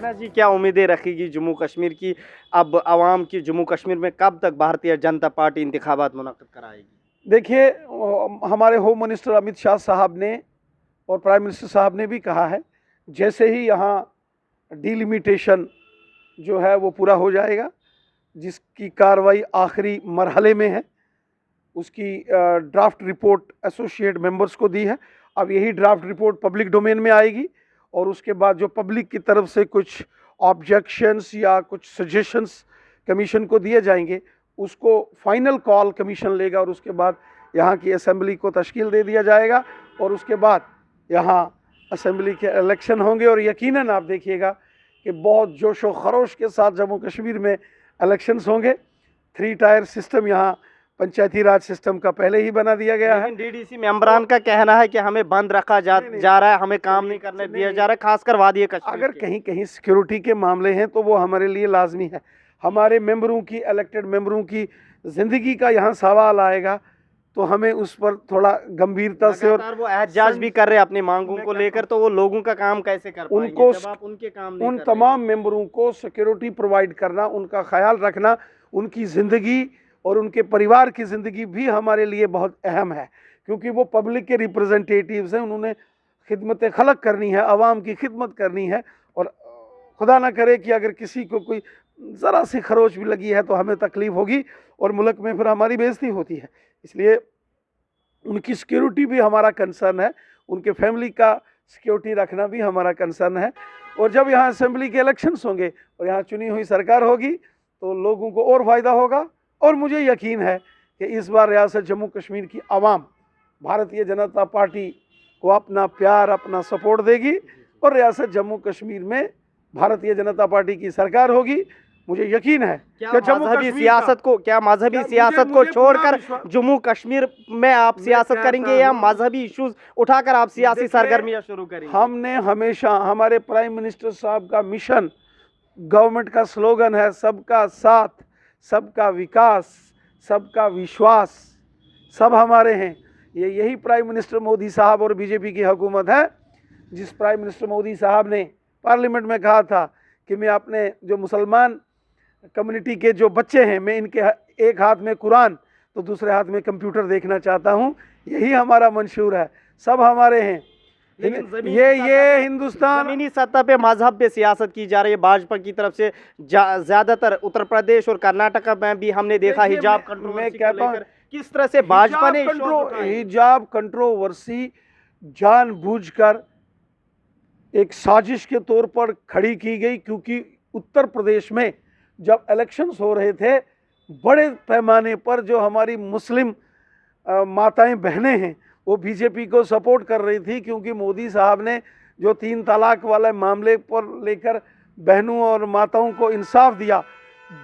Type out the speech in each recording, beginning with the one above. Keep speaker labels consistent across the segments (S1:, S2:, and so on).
S1: शहनाज जी, क्या उम्मीदें रखेगी जम्मू कश्मीर की? अब आवाम की जम्मू कश्मीर में कब तक भारतीय जनता पार्टी इंतखाबात मुनक्किद कराएगी?
S2: देखिए, हमारे होम मिनिस्टर अमित शाह साहब ने और प्राइम मिनिस्टर साहब ने भी कहा है, जैसे ही यहाँ डिलिमिटेशन जो है वो पूरा हो जाएगा, जिसकी कार्रवाई आखिरी मरहले में है, उसकी ड्राफ्ट रिपोर्ट एसोसिएट मेंबर्स को दी है। अब यही ड्राफ्ट रिपोर्ट पब्लिक डोमेन में आएगी और उसके बाद जो पब्लिक की तरफ से कुछ ऑब्जेक्शंस या कुछ सजेशंस कमीशन को दिए जाएंगे, उसको फाइनल कॉल कमीशन लेगा और उसके बाद यहाँ की असेंबली को तश्कील दे दिया जाएगा और उसके बाद यहाँ असेंबली के इलेक्शन होंगे। और यकीनन आप देखिएगा कि बहुत जोश व खरोश के साथ जम्मू कश्मीर में इलेक्शंस होंगे। 3 टायर सिस्टम यहाँ पंचायती राज सिस्टम का पहले ही बना दिया गया है।
S1: डीडीसी मेंबरान का कहना है कि हमें बंद रखा जा रहा है, हमें काम नहीं करने दिया जा रहा है, खासकर वादी कश्मीर।
S2: अगर कहीं कहीं सिक्योरिटी के मामले हैं तो वो हमारे लिए लाजमी है। हमारे मेंबरों की, इलेक्टेड मेंबरों की ज़िंदगी का यहाँ सवाल आएगा तो हमें उस पर थोड़ा गंभीरता से, और
S1: वो एहतजाज भी कर रहे हैं अपनी मांगों को लेकर, तो वो लोगों का काम कैसे कर पाएंगे
S2: उनको
S1: जब आप उनके काम नहीं
S2: उन
S1: कर रहे
S2: तमाम मेंबरों को सिक्योरिटी प्रोवाइड करना, उनका ख्याल रखना, उनकी ज़िंदगी और उनके परिवार की ज़िंदगी भी हमारे लिए बहुत अहम है, क्योंकि वो पब्लिक के रिप्रेजेंटेटिव्स हैं। उन्होंने खिदमत खलक करनी है, आवाम की खिदमत करनी है, और खुदा ना करे कि अगर किसी को कोई ज़रा सी खरोच भी लगी है तो हमें तकलीफ़ होगी और मुल्क में फिर हमारी बेइज्जती होती है। इसलिए उनकी सिक्योरिटी भी हमारा कंसर्न है, उनके फैमिली का सिक्योरिटी रखना भी हमारा कंसर्न है। और जब यहाँ असेंबली के इलेक्शंस होंगे और यहाँ चुनी हुई सरकार होगी तो लोगों को और फ़ायदा होगा। और मुझे यकीन है कि इस बार रियासत जम्मू कश्मीर की आवाम भारतीय जनता पार्टी को अपना प्यार, अपना सपोर्ट देगी और रियासत जम्मू कश्मीर में भारतीय जनता पार्टी की सरकार होगी। मुझे यकीन है कि
S1: मजहबी सियासत को छोड़कर जम्मू कश्मीर में आप सियासत करेंगे या मजहबी इश्यूज उठाकर आप सियासी सरगर्मियां शुरू करेंगे?
S2: हमने हमेशा, हमारे प्राइम मिनिस्टर साहब का मिशन, गवर्नमेंट का स्लोगन है सबका साथ, सबका विकास, सबका विश्वास, सब हमारे हैं। यही प्राइम मिनिस्टर मोदी साहब और बीजेपी की हुकूमत है। जिस प्राइम मिनिस्टर मोदी साहब ने पार्लियामेंट में कहा था कि मैं अपने जो मुसलमान कम्युनिटी के जो बच्चे हैं, मैं इनके एक हाथ में कुरान तो दूसरे हाथ में कंप्यूटर देखना चाहता हूं, यही हमारा मंशूर है। सब हमारे हैं। ये हिंदुस्तान
S1: जमीनी सतह पे मजहब पे सियासत की जा रही है भाजपा की तरफ से। ज्यादातर उत्तर प्रदेश और कर्नाटक में भी हमने देखा हिजाब कंट्रोवर्सी को लेकर किस तरह से भाजपा ने
S2: हिजाब कंट्रोवर्सी जानबूझकर एक साजिश के तौर पर खड़ी की गई, क्योंकि उत्तर प्रदेश में जब इलेक्शंस हो रहे थे, बड़े पैमाने पर जो हमारी मुस्लिम माताएं बहनें हैं वो बीजेपी को सपोर्ट कर रही थी, क्योंकि मोदी साहब ने जो 3 तलाक वाले मामले पर लेकर बहनों और माताओं को इंसाफ दिया।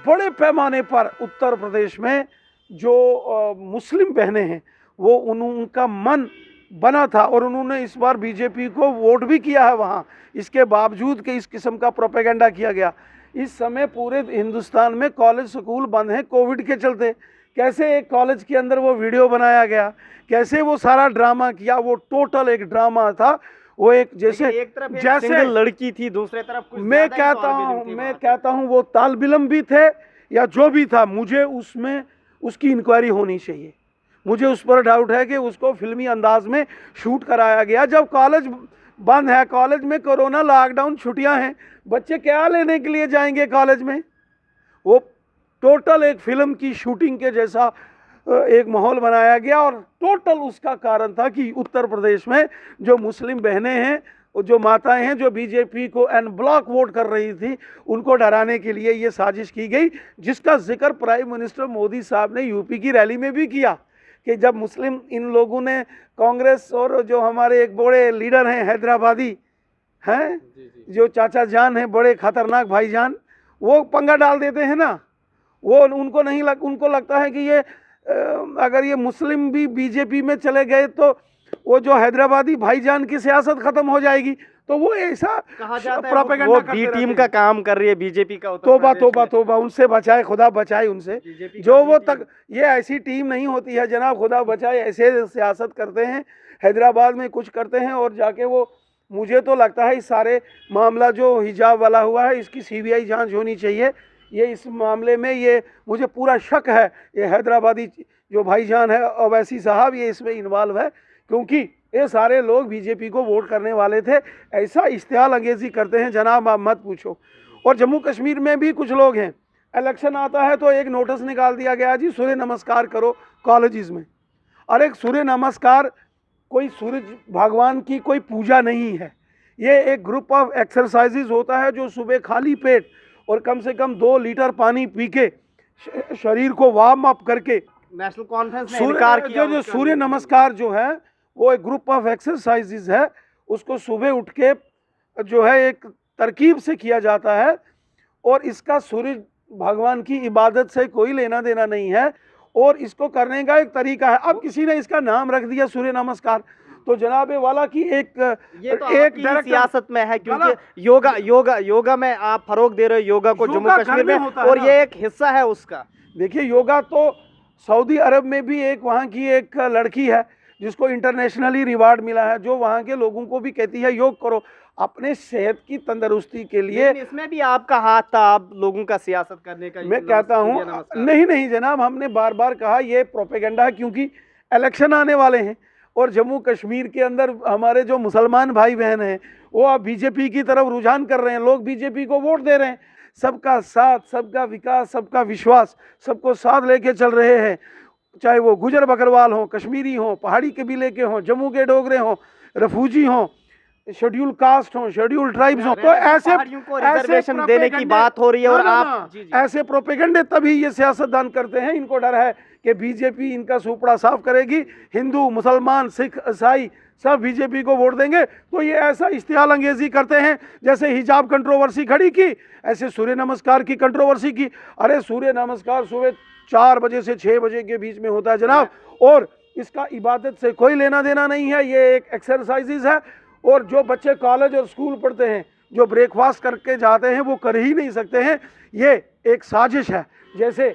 S2: बड़े पैमाने पर उत्तर प्रदेश में जो मुस्लिम बहनें हैं वो उनका मन बना था और उन्होंने इस बार बीजेपी को वोट भी किया है वहाँ। इसके बावजूद कि इस किस्म का प्रोपेगेंडा किया गया। इस समय पूरे हिंदुस्तान में कॉलेज स्कूल बंद हैं कोविड के चलते। कैसे एक कॉलेज के अंदर वो वीडियो बनाया गया, कैसे वो सारा ड्रामा किया, वो टोटल एक ड्रामा था। वो एक जैसे
S1: जैसे लड़की थी, दूसरे तरफ
S2: मैं कहता हूँ वो तालबिलम भी थे या जो भी था, मुझे उसमें उसकी इंक्वायरी होनी चाहिए। मुझे उस पर डाउट है कि उसको फिल्मी अंदाज में शूट कराया गया। जब कॉलेज बंद है, कॉलेज में कोरोना लॉकडाउन छुट्टियां हैं, बच्चे क्या लेने के लिए जाएंगे कॉलेज में? वो टोटल एक फिल्म की शूटिंग के जैसा एक माहौल बनाया गया और टोटल उसका कारण था कि उत्तर प्रदेश में जो मुस्लिम बहनें हैं, जो माताएं हैं, जो बीजेपी को एन ब्लॉक वोट कर रही थी, उनको डराने के लिए ये साजिश की गई, जिसका जिक्र प्राइम मिनिस्टर मोदी साहब ने यूपी की रैली में भी किया कि जब मुस्लिम इन लोगों ने कांग्रेस और जो हमारे एक बड़े लीडर हैं हैदराबादी हैं, जो चाचा जान हैं, बड़े खतरनाक भाईजान, वो पंगा डाल देते हैं ना, वो उनको लगता है कि ये अगर ये मुस्लिम भी बीजेपी में चले गए तो वो जो हैदराबादी भाईजान की सियासत खत्म हो जाएगी। तो वो ऐसा
S1: प्रोपेगेंडा बी टीम का काम कर रही है बीजेपी का।
S2: तोबा तोबा तोबा, उनसे बचाए, खुदा बचाए उनसे। जो वो तक ये ऐसी टीम नहीं होती है जनाब, खुदा बचाए। ऐसे सियासत करते हैं, हैदराबाद में कुछ करते हैं और जाके वो मुझे तो लगता है इस सारे मामला जो हिजाब वाला हुआ है इसकी सीबीआई जांच होनी चाहिए। ये इस मामले में ये मुझे पूरा शक है, ये हैदराबादी जो भाईजान है ओवैसी साहब ये इसमें इन्वॉल्व है, क्योंकि ये सारे लोग बीजेपी को वोट करने वाले थे। ऐसा इश्तिहाल अंगेजी करते हैं जनाब, आप मत पूछो। और जम्मू कश्मीर में भी कुछ लोग हैं, इलेक्शन आता है तो एक नोटिस निकाल दिया गया, जी सूर्य नमस्कार करो कॉलेजेस में। और एक सूर्य नमस्कार कोई सूरज भगवान की कोई पूजा नहीं है, ये एक ग्रुप ऑफ एक्सरसाइजेज होता है जो सुबह खाली पेट और कम से कम 2 लीटर पानी पी के शरीर को वार्म अप करके
S1: नेशनल कॉन्फ्रेंस ने इनकार किया।
S2: जो सूर्य नमस्कार जो है वो एक ग्रुप ऑफ एक्सरसाइजेज है, उसको सुबह उठ के जो है एक तरकीब से किया जाता है और इसका सूर्य भगवान की इबादत से कोई लेना देना नहीं है और इसको करने का एक तरीका है। अब किसी ने इसका नाम रख दिया सूर्य नमस्कार, तो जनाब वाला की एक
S1: ये तो एक सियासत में है, क्योंकि योगा में आप फरोग दे रहे हो योगा को जम्मू कश्मीर में, और ये एक हिस्सा है उसका।
S2: देखिए योगा तो सऊदी अरब में भी एक वहाँ की एक लड़की है जिसको इंटरनेशनली रिवार्ड मिला है, जो वहाँ के लोगों को भी कहती है योग करो अपने सेहत की तंदुरुस्ती के लिए।
S1: इसमें भी आपका हाथ था, आप लोगों का सियासत करने का।
S2: मैं कहता हूँ नहीं जनाब, हमने बार बार कहा ये प्रोपेगेंडा है, क्योंकि इलेक्शन आने वाले हैं और जम्मू कश्मीर के अंदर हमारे जो मुसलमान भाई बहन हैं वो अब बीजेपी की तरफ रुझान कर रहे हैं, लोग बीजेपी को वोट दे रहे हैं। सबका साथ, सबका विकास, सबका विश्वास, सबको साथ लेके चल रहे हैं, चाहे वो गुजर बकरवाल हों, कश्मीरी हों, पहाड़ी कबीले के हों, जम्मू के डोगरे हों, रफूजी हों, शेड्यूल कास्ट हों, शेड्यूल ट्राइब्स हों। तो ऐसे
S1: रिजर्वेशन देने की बात हो रही है और आप
S2: ऐसे प्रोपेगेंडे तभी ये सियासतदान करते हैं, इनको डर है कि बीजेपी इनका सुपड़ा साफ करेगी, हिंदू मुसलमान सिख ईसाई सब बीजेपी को वोट देंगे। तो ये ऐसा इश्तिहाल अंगेजी करते हैं, जैसे हिजाब कंट्रोवर्सी खड़ी की ऐसे सूर्य नमस्कार की कंट्रोवर्सी की। अरे सूर्य नमस्कार सुबह 4 बजे से 6 बजे के बीच में होता है जनाब, और इसका इबादत से कोई लेना देना नहीं है, ये एक एक्सरसाइजेज है। और जो बच्चे कॉलेज और स्कूल पढ़ते हैं, जो ब्रेकफास्ट करके जाते हैं, वो कर ही नहीं सकते हैं, ये एक साजिश है। जैसे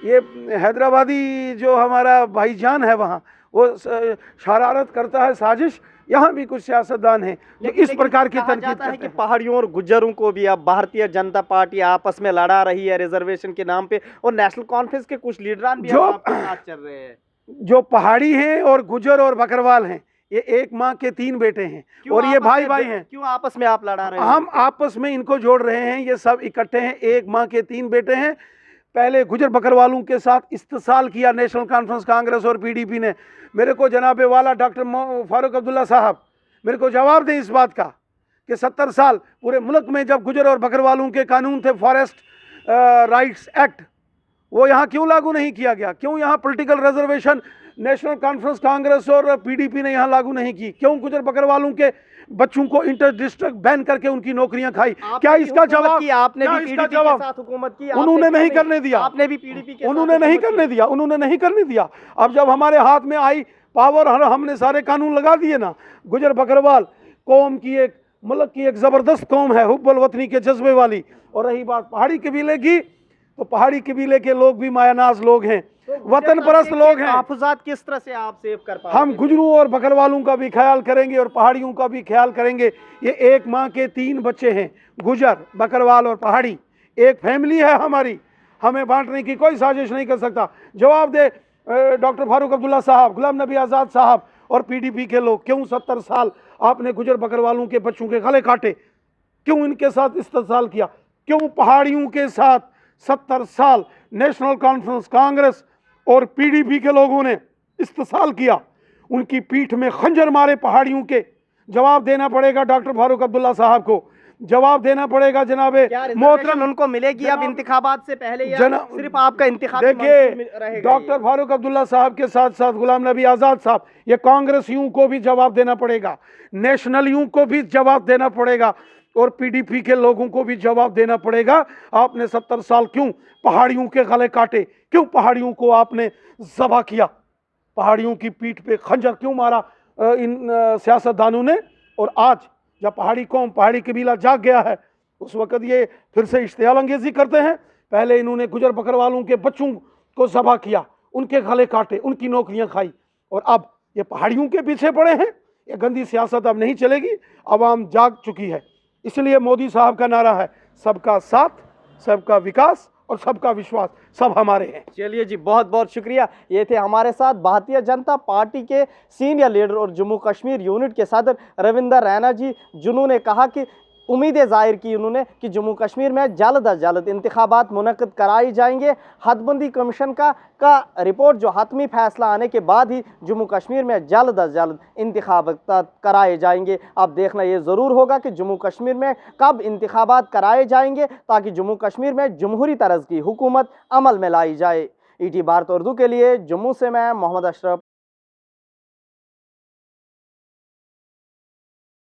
S2: ये हैदराबादी जो हमारा भाईजान है वहाँ वो शरारत करता है साजिश, यहाँ भी कुछ सियासतदान हैं जो इस प्रकार की तनकीद करते हैं
S1: कि पहाड़ियों और गुज्जरों को भी अब भारतीय जनता पार्टी आपस में लड़ा रही है रिजर्वेशन के नाम पे, और नेशनल कॉन्फ्रेंस के कुछ लीडरान भी आपके साथ चल रहे हैं।
S2: जो पहाड़ी हैं और गुज्जर और बकरवाल हैं, ये एक माँ के 3 बेटे हैं और ये भाई भाई हैं।
S1: क्यों आपस में आप लड़ा रहे हैं?
S2: हम आपस में इनको जोड़ रहे हैं, ये सब इकट्ठे हैं, एक माँ के 3 बेटे हैं। पहले गुजर बकरवालों के साथ इस्तेसाल किया नेशनल कॉन्फ्रेंस कांग्रेस और पीडीपी ने। मेरे को जनाबे वाला डॉक्टर फारूक अब्दुल्ला साहब मेरे को जवाब दें इस बात का कि 70 साल पूरे मुल्क में जब गुजर और बकरवालों के कानून थे, फॉरेस्ट राइट्स एक्ट, वो यहाँ क्यों लागू नहीं किया गया? क्यों यहाँ political reservation national conference Congress और पीडीपी ने यहाँ लागू नहीं की? क्यों गुजर बकरवालों के बच्चों को इंटर डिस्ट्रिक्ट बैन करके उनकी नौकरियां खाई? क्या इसका जवाब?
S1: आपने भी पीडीपी के साथ हुकूमत की,
S2: उन्होंने नहीं करने दिया।
S1: आपने भी पीडीपी के
S2: उन्होंने नहीं करने दिया, उन्होंने नहीं करने दिया। अब जब हमारे हाथ में आई पावर, हमने सारे कानून लगा दिए ना। गुजर बकरवाल कौम की एक, मुल्क की एक जबरदस्त कौम है, हुब्बुल वतनी के जज्बे वाली। और रही बात पहाड़ी कबीले की, तो पहाड़ी कबीले के लोग भी मायानाज लोग हैं, वतन परस्त लोग हैं।
S1: तहफ़्फ़ुज़ात किस तरह से आप सेव कर पाएंगे?
S2: हम गुजरों और बकरवालों का भी ख्याल करेंगे और पहाड़ियों का भी ख्याल करेंगे। ये एक माँ के 3 बच्चे हैं, गुजर बकरवाल और पहाड़ी, एक फैमिली है हमारी, हमें बांटने की कोई साजिश नहीं कर सकता। जवाब दे डॉक्टर फारूक अब्दुल्ला साहब, गुलाम नबी आज़ाद साहब और पीडीपी के लोग, क्यों 70 साल आपने गुजर बकरवालों के बच्चों के गले काटे? क्यों इनके साथ इस्तेसाल किया? क्यों पहाड़ियों के साथ 70 साल नेशनल कॉन्फ्रेंस कांग्रेस और पीडीपी के लोगों ने इस्तेसाल किया? उनकी पीठ में खंजर मारे पहाड़ियों के। जवाब देना पड़ेगा डॉक्टर फारूक अब्दुल्ला साहब को, जवाब देना पड़ेगा जनाबे मोहतरम।
S1: उनको मिलेगी अब इंतखाबात से पहले या सिर्फ आपका इंतखाब?
S2: देखिए डॉक्टर फारूक अब्दुल्ला साहब के साथ साथ गुलाम नबी आज़ाद साहब, ये कांग्रेसियों को भी जवाब देना पड़ेगा, नेशनलियों को भी जवाब देना पड़ेगा और पीडीपी के लोगों को भी जवाब देना पड़ेगा। आपने 70 साल क्यों पहाड़ियों के गले काटे? क्यों पहाड़ियों को आपने ज़बह किया? पहाड़ियों की पीठ पे खंजर क्यों मारा इन सियासतदानों ने? और आज जब पहाड़ी कौम, पहाड़ी कबीला जाग गया है, उस वक़्त ये फिर से इश्तिहाल अंगेजी करते हैं। पहले इन्होंने गुजर बकरवालों के बच्चों को ज़बह किया, उनके गले काटे, उनकी नौकरियां खाई, और अब ये पहाड़ियों के पीछे पड़े हैं। ये गंदी सियासत अब नहीं चलेगी, आवाम जाग चुकी है। इसलिए मोदी साहब का नारा है सबका साथ, सबका विकास और सबका विश्वास, सब हमारे हैं।
S1: चलिए जी, बहुत बहुत शुक्रिया। ये थे हमारे साथ भारतीय जनता पार्टी के सीनियर लीडर और जम्मू कश्मीर यूनिट के सदर रविंदर रैना जी, जिन्होंने कहा कि उम्मीदें जाहिर की उन्होंने कि जम्मू कश्मीर में जल्द अज जल्द इंतखाबात मुनक्किद कराए जाएंगे। हदबंदी कमीशन का रिपोर्ट जो हतमी फैसला आने के बाद ही जम्मू कश्मीर में जल्द अज जल्द इंतखाबात कराए जाएंगे। अब देखना ये ज़रूर होगा कि जम्मू कश्मीर में कब इंतखाबात कराए जाएंगे ताकि जम्मू कश्मीर में जमहूरी तर्ज की हुकूमत अमल में लाई जाए। ईटी भारत उर्दू के लिए जम्मू से मैं मोहम्मद अशरफ।